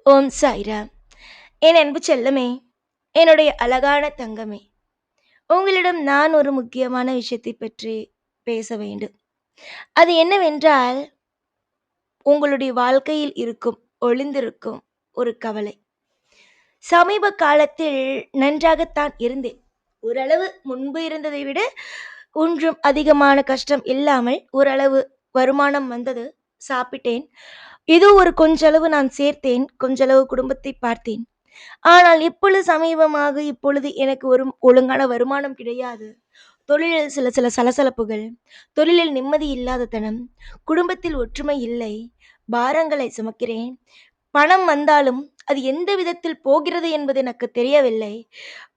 ஓம் சாய்ராம். என் அன்பு செல்லமே, என்னுடைய அழகான தங்கமே, உங்களிடம் நான் ஒரு முக்கியமான விஷயத்தை பற்றி பேச வேண்டும். அது என்னவென்றால், உங்களுடைய வாழ்க்கையில் ஒளிந்திருக்கும் ஒரு கவலை. சமீப காலத்தில் நன்றாகத்தான் இருந்தேன். ஓரளவு முன்பு இருந்ததை விட ஒன்றும் அதிகமான கஷ்டம் இல்லாமல் ஓரளவு வருமானம் வந்தது. சாப்பிட்டேன். ஏதோ ஒரு கொஞ்சளவு நான் சேர்த்தேன். கொஞ்சளவு குடும்பத்தை பார்த்தேன். ஆனால் இப்பொழுது எனக்கு ஒரு ஒழுங்கான வருமானம் கிடையாது. தொழிலில் சில சில சலசலப்புகள், தொழிலில் நிம்மதி இல்லாத தனம், குடும்பத்தில் ஒற்றுமை இல்லை, பாரங்களை சுமக்கிறேன். பணம் வந்தாலும் அது எந்த விதத்தில் போகிறது என்பது எனக்கு தெரியவில்லை.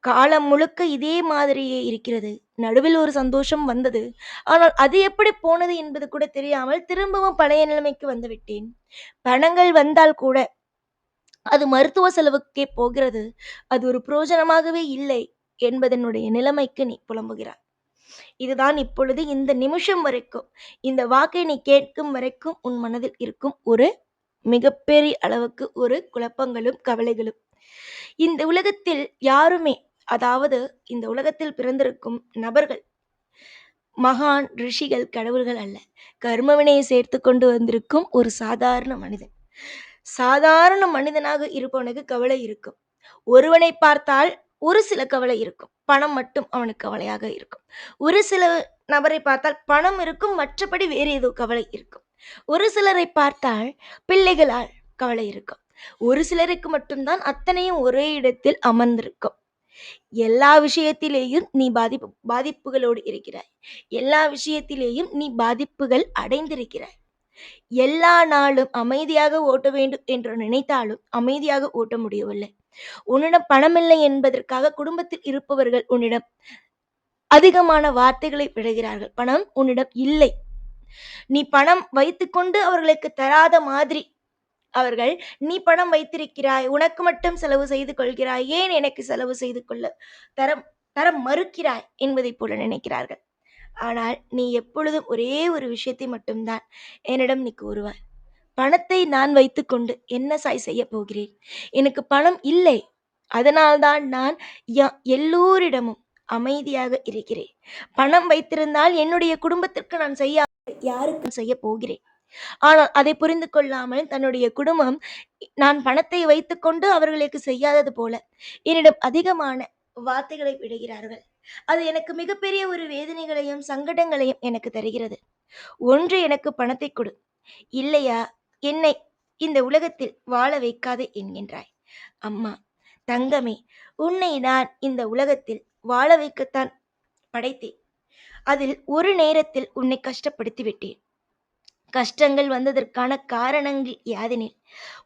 காலம் முழுக்க இதே மாதிரியே இருக்கிறது. நடுவில் ஒரு சந்தோஷம் வந்தது. ஆனால் அது எப்படி போனது என்பது கூட தெரியாமல் திரும்பவும் பழைய நிலைமைக்கு வந்துவிட்டேன். பணங்கள் வந்தால் கூட அது மருத்துவ செலவுக்கே போகிறது. அது ஒரு பிரயோஜனமாகவே இல்லை என்பதனுடைய நிலைமைக்கு நீ புலம்புகிறாய். இதுதான் இப்பொழுது இந்த நிமிஷம் வரைக்கும், இந்த வாக்கை நீ கேட்கும் வரைக்கும் உன் மனதில் இருக்கும் ஒரு மிகப்பெரிய அளவுக்கு ஒரு குழப்பங்களும் கவலைகளும். இந்த உலகத்தில் யாருமே, அதாவது இந்த உலகத்தில் பிறந்திருக்கும் நபர்கள் மகான், ரிஷிகள், கடவுள்கள் அல்ல. கர்மவினையை சேர்த்து கொண்டு வந்திருக்கும் ஒரு சாதாரண மனிதன். சாதாரண மனிதனாக இருப்பவனுக்கு கவலை இருக்கும். ஒருவனை பார்த்தால் ஒரு சில கவலை இருக்கும். பணம் மட்டும் அவனுக்கு கவலையாக இருக்கும். ஒரு சில நபரை பார்த்தால் பணம் இருக்கும், மற்றபடி வேறு ஏதோ கவலை இருக்கும். ஒரு சிலரை பார்த்தால் பிள்ளைகளால் கவலை இருக்கும். ஒரு சிலருக்கு மட்டும்தான் அத்தனையும் ஒரே இடத்தில் அமர்ந்திருக்கும். எல்லா விஷயத்திலேயும் நீ பாதிப்புகளோடு இருக்கிறாய். எல்லா விஷயத்திலேயும் நீ பாதிப்புகள் அடைந்திருக்கிறாய். எல்லா நாளும் அமைதியாக ஓட்ட வேண்டும் என்று நினைத்தாலும் அமைதியாக ஓட்ட முடியவில்லை. உன்னிடம் பணமில்லை என்பதற்காக குடும்பத்தில் இருப்பவர்கள் உன்னிடம் அதிகமான வார்த்தைகளை விடுகிறார்கள். பணம் உன்னிடம் இல்லை. நீ பணம் வைத்துக்கொண்டு அவர்களுக்கு தராத மாதிரி அவர்கள், நீ பணம் வைத்திருக்கிறாய், உனக்கு மட்டும் செலவு செய்து கொள்கிறாய், ஏன் எனக்கு செலவு செய்து கொள்ள தர தர மறுக்கிறாய் என்பதை போல நினைக்கிறார்கள். ஆனால் நீ எப்பொழுதும் ஒரே ஒரு விஷயத்தை மட்டும்தான் என்னிடம் நீ கூறுவாய். பணத்தை நான் வைத்துக்கொண்டு என்ன சாய் செய்ய போகிறேன்? எனக்கு பணம் இல்லை. அதனால்தான் நான் எல்லோரிடமும் அமைதியாக இருக்கிறேன். பணம் வைத்திருந்தால் என்னுடைய குடும்பத்திற்கு நான் யாருக்கு செய்ய போகிறேன்? ஆனால் அதை புரிந்து கொள்ளாமல் தன்னுடைய குடும்பம், நான் பணத்தை வைத்துக்கொண்டு அவர்களுக்கு செய்யாதது போல என்னிடம் அதிகமான வார்த்தைகளை விடுகிறார்கள். அது எனக்கு மிகப்பெரிய ஒரு வேதனைகளையும் சங்கடங்களையும் எனக்கு தருகிறது. ஒன்று, எனக்கு பணத்தை கொடு, இல்லையா என்னை இந்த உலகத்தில் வாழ வைக்காதே என்கின்றாய். அம்மா, தங்கமே, உன்னை நான் இந்த உலகத்தில் வாழ வைக்கத்தான் படைத்தேன். அதில் ஒரு நேரத்தில் உன்னை கஷ்டப்படுத்தி விட்டேன். கஷ்டங்கள் வந்ததற்கான காரணங்கள் யாதெனில்,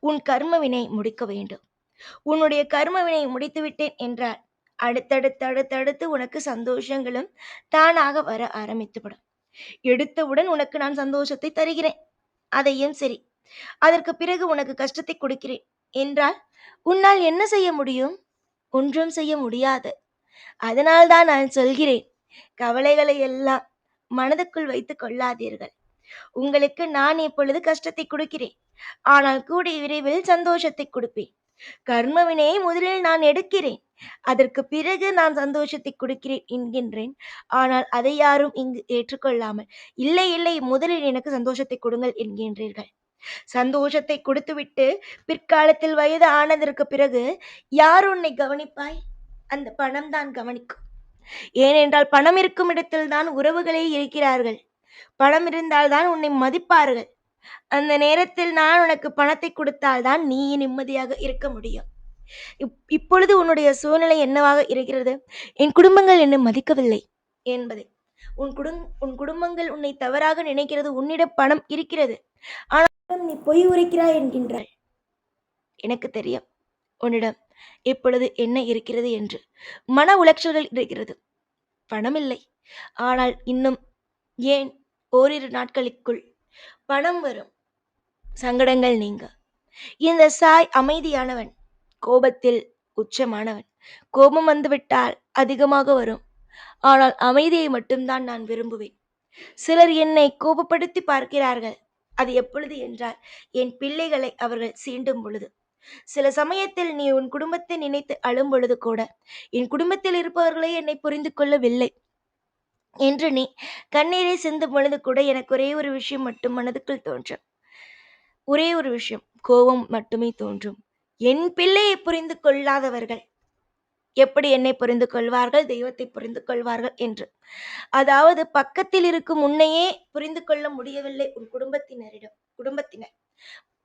உன் கர்மவினை முடிக்க வேண்டும். உன்னுடைய கர்மவினை முடித்து விட்டேன் என்றால் அடுத்தடுத்து உனக்கு சந்தோஷங்களும் தானாக வர ஆரம்பித்துவிடும். எடுத்தவுடன் உனக்கு நான் சந்தோஷத்தை தருகிறேன், அதையும் சரி. அதற்கு பிறகு உனக்கு கஷ்டத்தை கொடுக்கிறேன் என்றால் உன்னால் என்ன செய்ய முடியும்? ஒன்றும் செய்ய முடியாது. அதனால்தான் நான் சொல்கிறேன், கவலைகளை எல்லாம் மனதுக்குள் வைத்துக் கொள்ளாதீர்கள். உங்களுக்கு நான் இப்பொழுது கஷ்டத்தை கொடுக்கிறேன், ஆனால் கூடிய விரைவில் சந்தோஷத்தை கொடுப்பேன். கர்மவினையை முதலில் நான் எடுக்கிறேன், அதற்கு பிறகு நான் சந்தோஷத்தை கொடுக்கிறேன் என்கின்றேன். ஆனால் அதை யாரும் இங்கு ஏற்றுக்கொள்ளாமல், இல்லை இல்லை, முதலில் எனக்கு சந்தோஷத்தை கொடுங்கள் என்கின்றீர்கள். சந்தோஷத்தை கொடுத்துவிட்டு பிற்காலத்தில் வயது ஆனதற்கு பிறகு யார் உன்னை கவனிப்பாய்? அந்த பணம் தான் கவனிக்கும். ஏனென்றால் பணம் இருக்கும் இடத்தில் தான் உறவுகளே இருக்கிறார்கள். பணம் இருந்தால்தான் உன்னை மதிப்பார்கள். அந்த நேரத்தில் நான் உனக்கு பணத்தை கொடுத்தால்தான் நீ நிம்மதியாக இருக்க முடியும். இப்பொழுது உன்னுடைய சூழ்நிலை என்னவாக இருக்கிறது? என் குடும்பங்கள் என்னை மதிக்கவில்லை என்பதை, உன் குடும்பங்கள் உன்னை தவறாக நினைக்கிறது. உன்னிடம் பணம் இருக்கிறது, ஆனால் நீ பொய் உரைக்கிறாய் என்கின்றாள். எனக்கு தெரியும் உன்னிடம் இப்பொழுது என்ன இருக்கிறது என்று. மன உளைச்சல்கள் இருக்கிறது. பணம் இல்லை, ஆனால் இன்னும் ஏன் ஓரிரு நாட்களுக்குள் பணம் வரும், சங்கடங்கள் நீங்க. இந்த சாய் அமைதியானவன், கோபத்தில் உச்சமானவன். கோபம் வந்துவிட்டால் அதிகமாக வரும், ஆனால் அமைதியை மட்டும்தான் நான் விரும்புவேன். சிலர் என்னை கோபப்படுத்தி பார்க்கிறார்கள். அது எப்பொழுது என்றால், என் பிள்ளைகளை அவர்கள் சீண்டும் பொழுது. சில சமயத்தில் நீ உன் குடும்பத்தை நினைத்து அழும் பொழுது கூட, என் குடும்பத்தில் இருப்பவர்களே என்னை புரிந்து கொள்ளவில்லை என்று நீ கண்ணீரை சிந்தும் பொழுது கூட எனக்கு ஒரே ஒரு விஷயம் மட்டும் மனதுக்குள் தோன்றும். ஒரே ஒரு விஷயம், கோபம் மட்டுமே தோன்றும். என் பிள்ளையை புரிந்து கொள்ளாதவர்கள் எப்படி என்னை புரிந்து கொள்வார்கள், தெய்வத்தை புரிந்து கொள்வார்கள் என்று. அதாவது பக்கத்தில் இருக்கும் உன்னையே புரிந்து கொள்ள முடியவில்லை உன் குடும்பத்தினர்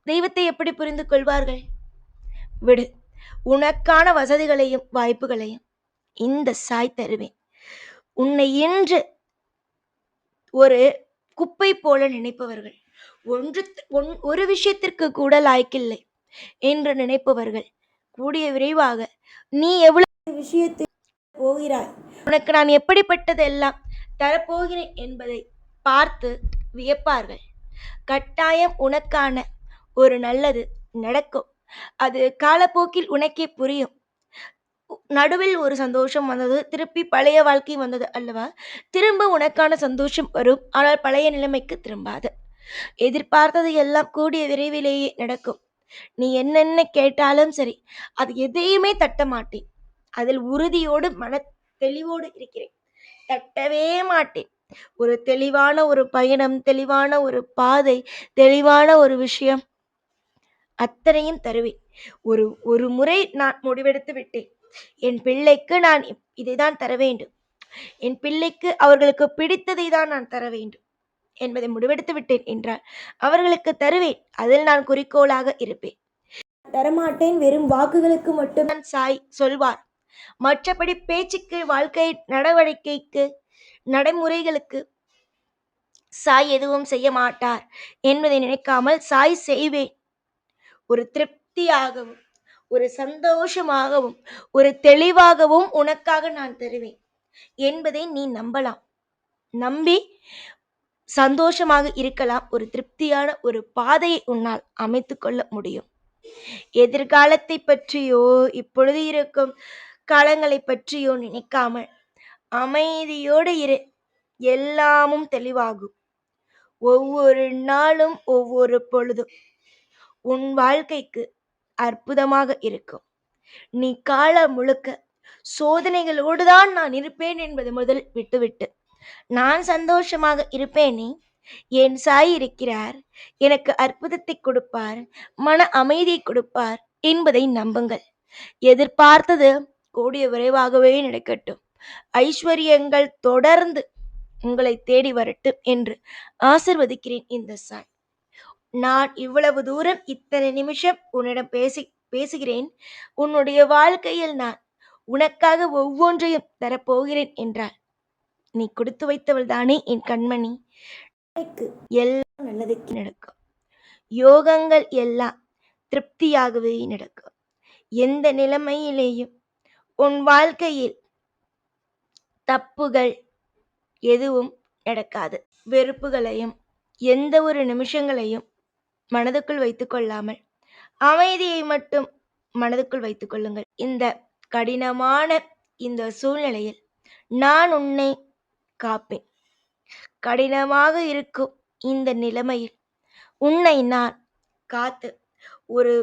தெய்வத்தை எப்படி புரிந்து கொள்வார்கள்? விடு. உனக்கான வசதிகளையும் வாய்ப்புகளையும் இந்த சாய் தருவேன். உன்னை இன்று ஒரு குப்பை போல நினைப்பவர்கள், ஒரு விஷயத்திற்கு கூட லாய்க்கில்லை என்று நினைப்பவர்கள் கூடிய விரைவாக நீ எவ்வளவு விஷயத்தை போகிறாய், உனக்கு நான் எப்படிப்பட்டதெல்லாம் தரப்போகிறேன் என்பதை பார்த்து வியப்பார்கள். கட்டாயம் உனக்கான ஒரு நல்லது நடக்கும். அது காலப்போக்கில் உனக்கே புரியும். நடுவில் ஒரு சந்தோஷம் வந்தது, திருப்பி பழைய வாழ்க்கை வந்தது அல்லவா? திரும்ப உனக்கான சந்தோஷம் வரும், ஆனால் பழைய நிலைமைக்கு திரும்பாது. எதிர்பார்த்தது எல்லாம் கூடிய விரைவிலேயே நடக்கும். நீ என்னென்ன கேட்டாலும் சரி, அது எதையுமே தட்ட மாட்டேன். அதில் உறுதியோடு மன தெளிவோடு இருக்கிறேன். தட்டவே மாட்டேன். ஒரு தெளிவான ஒரு பயணம், தெளிவான ஒரு பாதை, தெளிவான ஒரு விஷயம் அத்தனையும் தருவேன். ஒரு முறை நான் முடிவெடுத்து விட்டேன். என் பிள்ளைக்கு நான் இதைதான் தர வேண்டும், என் பிள்ளைக்கு அவர்களுக்கு பிடித்ததை தான் நான் தர வேண்டும் என்பதை முடிவெடுத்து விட்டேன் என்றால் அவர்களுக்கு தருவேன். அதில் நான் குறிக்கோளாக இருப்பேன். தரமாட்டேன், வெறும் வாக்குகளுக்கு மட்டும்தான் சாய் சொல்வார். மற்றபடி பேச்சுக்கு, வாழ்க்கை நடவடிக்கைக்கு, நடைமுறைகளுக்கு சாய் எதுவும் செய்ய மாட்டார் என்பதை நினைக்காமல் சாய் செய்வேன். ஒரு திருப்தியாகவும், ஒரு சந்தோஷமாகவும், ஒரு தெளிவாகவும் உனக்காக நான் தருவேன் என்பதை நீ நம்பலாம். நம்பி சந்தோஷமாக இருக்கலாம். ஒரு திருப்தியான ஒரு பாதையை உன்னால் அமைத்து கொள்ள முடியும். எதிர்காலத்தை பற்றியோ இப்பொழுது இருக்கும் காலங்களை பற்றியோ நினைக்காமல் அமைதியோடு இரு. எல்லாமும் தெளிவாகும். ஒவ்வொரு நாளும், ஒவ்வொரு பொழுதும் உன் வாழ்க்கைக்கு அற்புதமாக இருக்கும். நீ காலம் முழுக்க சோதனைகளோடு தான் நான் இருப்பேன் என்பது முதல் விட்டுவிட்டு, நான் சந்தோஷமாக இருப்பேனே, என் சாய் இருக்கிறார், எனக்கு அற்புதத்தை கொடுப்பார், மன அமைதியை கொடுப்பார் என்பதை நம்புங்கள். எதிர்பார்த்தது கூடிய விரைவாகவே நடக்கட்டும். ஐஸ்வர்யங்கள் தொடர்ந்து உங்களை தேடி வரட்டும் என்று ஆசிர்வதிக்கிறேன் இந்த சாய். நான் இவ்வளவு தூரம் இத்தனை நிமிஷம் உன்னிடம் பேசுகிறேன். உன்னுடைய வாழ்க்கையில் நான் உனக்காக ஒவ்வொன்றையும் தரப்போகிறேன் என்றால் நீ கொடுத்து வைத்தவள் தானே என் கண்மணி. எல்லாம் நல்லதுக்கு நடக்கும். யோகங்கள் எல்லாம் திருப்தியாகவே நடக்கும். எந்த நிலைமையிலேயும் உன் வாழ்க்கையில் தப்புகள் எதுவும் நடக்காது. வெறுப்புகளையும் எந்த ஒரு நிமிஷங்களையும் மனதுக்குள் வைத்துக் கொள்ளாமல் அமைதியை மட்டும் மனதுக்குள் வைத்துக் கொள்ளுங்கள். இந்த கடினமான இந்த சூழ்நிலையில் நான் உன்னை காப்பேன். கடினமாக இருக்கும் இந்த நிலைமையில் உன்னை நான் காத்து ஒரு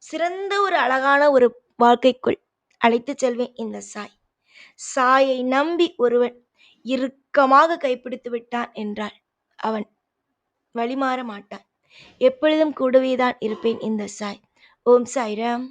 சிறந்த ஒரு அழகான ஒரு வாழ்க்கைக்குள் அழைத்து செல்வேன் இந்த சாய். சாயை நம்பி ஒருவன் இறுக்கமாக கைப்பிடித்து விட்டான் என்றால் அவன் வழிமாற மாட்டான். எப்பொழுதும் கூடவேதான் இருப்பேன் இந்த சாய். ஓம் சாய்ராம்.